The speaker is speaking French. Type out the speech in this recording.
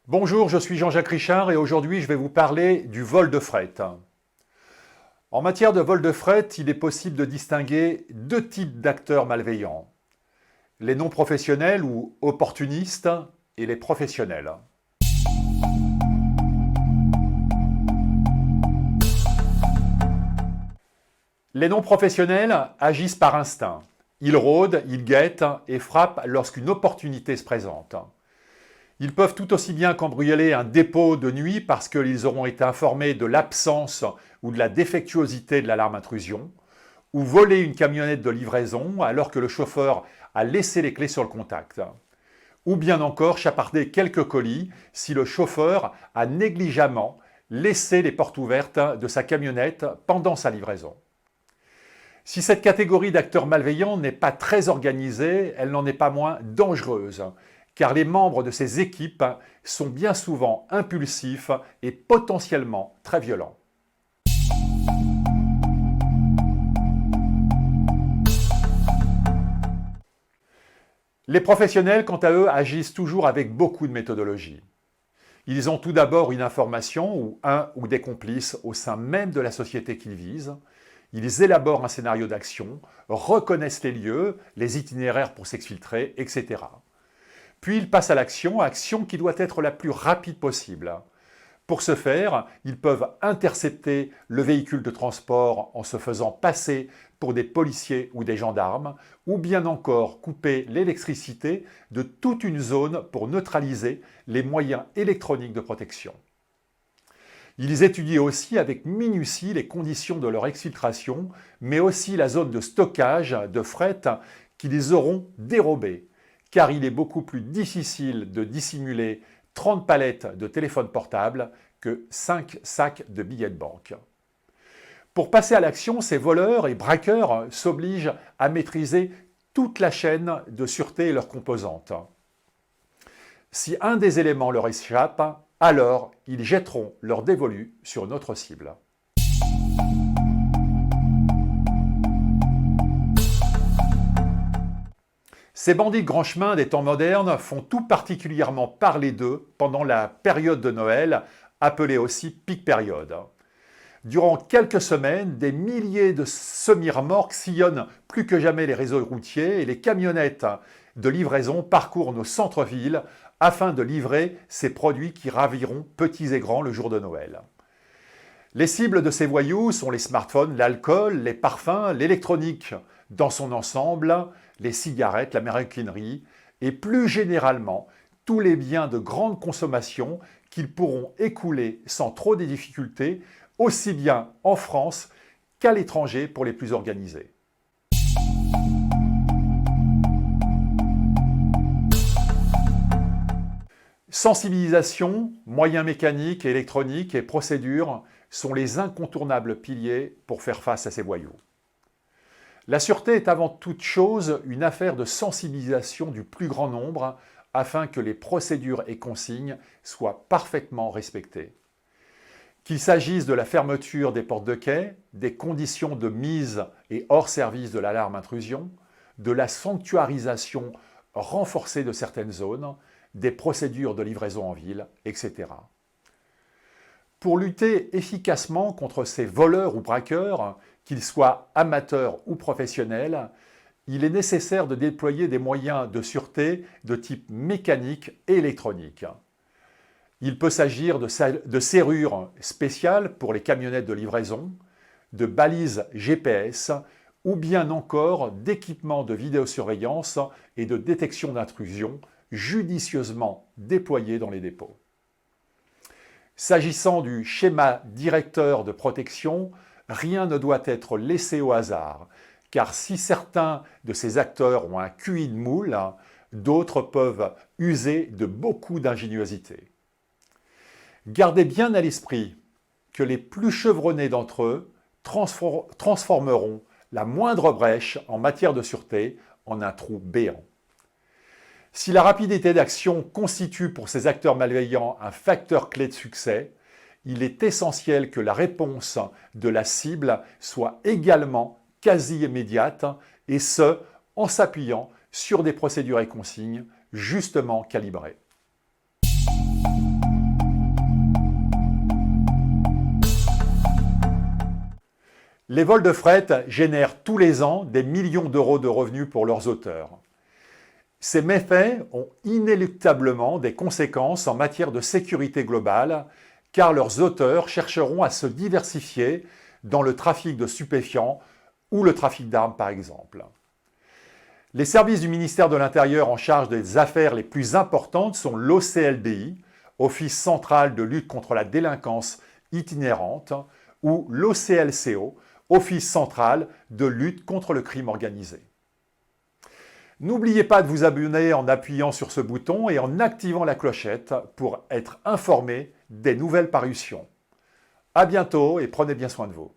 Bonjour, je suis Jean-Jacques Richard et aujourd'hui je vais vous parler du vol de fret. En matière de vol de fret, il est possible de distinguer deux types d'acteurs malveillants. Les non professionnels ou opportunistes et les professionnels. Les non professionnels agissent par instinct. Ils rôdent, ils guettent et frappent lorsqu'une opportunité se présente. Ils peuvent tout aussi bien cambrioler un dépôt de nuit parce qu'ils auront été informés de l'absence ou de la défectuosité de l'alarme intrusion, ou voler une camionnette de livraison alors que le chauffeur a laissé les clés sur le contact, ou bien encore chaparder quelques colis si le chauffeur a négligemment laissé les portes ouvertes de sa camionnette pendant sa livraison. Si cette catégorie d'acteurs malveillants n'est pas très organisée, elle n'en est pas moins dangereuse, car les membres de ces équipes sont bien souvent impulsifs et potentiellement très violents. Les professionnels, quant à eux, agissent toujours avec beaucoup de méthodologie. Ils ont tout d'abord une information ou un ou des complices au sein même de la société qu'ils visent. Ils élaborent un scénario d'action, reconnaissent les lieux, les itinéraires pour s'exfiltrer, etc. Puis ils passent à l'action, action qui doit être la plus rapide possible. Pour ce faire, ils peuvent intercepter le véhicule de transport en se faisant passer pour des policiers ou des gendarmes, ou bien encore couper l'électricité de toute une zone pour neutraliser les moyens électroniques de protection. Ils étudient aussi avec minutie les conditions de leur exfiltration, mais aussi la zone de stockage de fret qu'ils auront dérobée, car il est beaucoup plus difficile de dissimuler 30 palettes de téléphones portables que 5 sacs de billets de banque. Pour passer à l'action, ces voleurs et braqueurs s'obligent à maîtriser toute la chaîne de sûreté et leurs composantes. Si un des éléments leur échappe, alors ils jetteront leur dévolu sur une autre cible. Ces bandits de grand chemin des temps modernes font tout particulièrement parler d'eux pendant la période de Noël, appelée aussi peak période. Durant quelques semaines, des milliers de semi-remorques sillonnent plus que jamais les réseaux routiers et les camionnettes de livraison parcourent nos centres-villes afin de livrer ces produits qui raviront petits et grands le jour de Noël. Les cibles de ces voyous sont les smartphones, l'alcool, les parfums, l'électronique dans son ensemble, les cigarettes, la maroquinerie et plus généralement tous les biens de grande consommation qu'ils pourront écouler sans trop de difficultés, aussi bien en France qu'à l'étranger pour les plus organisés. Sensibilisation, moyens mécaniques et électroniques et procédures sont les incontournables piliers pour faire face à ces voyous. La sûreté est avant toute chose une affaire de sensibilisation du plus grand nombre afin que les procédures et consignes soient parfaitement respectées. Qu'il s'agisse de la fermeture des portes de quai, des conditions de mise et hors service de l'alarme intrusion, de la sanctuarisation renforcée de certaines zones, des procédures de livraison en ville, etc. Pour lutter efficacement contre ces voleurs ou braqueurs, qu'ils soient amateurs ou professionnels, il est nécessaire de déployer des moyens de sûreté de type mécanique et électronique. Il peut s'agir de serrures spéciales pour les camionnettes de livraison, de balises GPS ou bien encore d'équipements de vidéosurveillance et de détection d'intrusion judicieusement déployés dans les dépôts. S'agissant du schéma directeur de protection, rien ne doit être laissé au hasard, car si certains de ces acteurs ont un QI de moule, d'autres peuvent user de beaucoup d'ingéniosité. Gardez bien à l'esprit que les plus chevronnés d'entre eux transformeront la moindre brèche en matière de sûreté en un trou béant. Si la rapidité d'action constitue pour ces acteurs malveillants un facteur clé de succès, il est essentiel que la réponse de la cible soit également quasi immédiate, et ce, en s'appuyant sur des procédures et consignes justement calibrées. Les vols de fret génèrent tous les ans des millions d'euros de revenus pour leurs auteurs. Ces méfaits ont inéluctablement des conséquences en matière de sécurité globale, car leurs auteurs chercheront à se diversifier dans le trafic de stupéfiants ou le trafic d'armes par exemple. Les services du ministère de l'Intérieur en charge des affaires les plus importantes sont l'OCLDI, Office central de lutte contre la délinquance itinérante, ou l'OCLCO, Office central de lutte contre le crime organisé. N'oubliez pas de vous abonner en appuyant sur ce bouton et en activant la clochette pour être informé des nouvelles parutions. À bientôt et prenez bien soin de vous.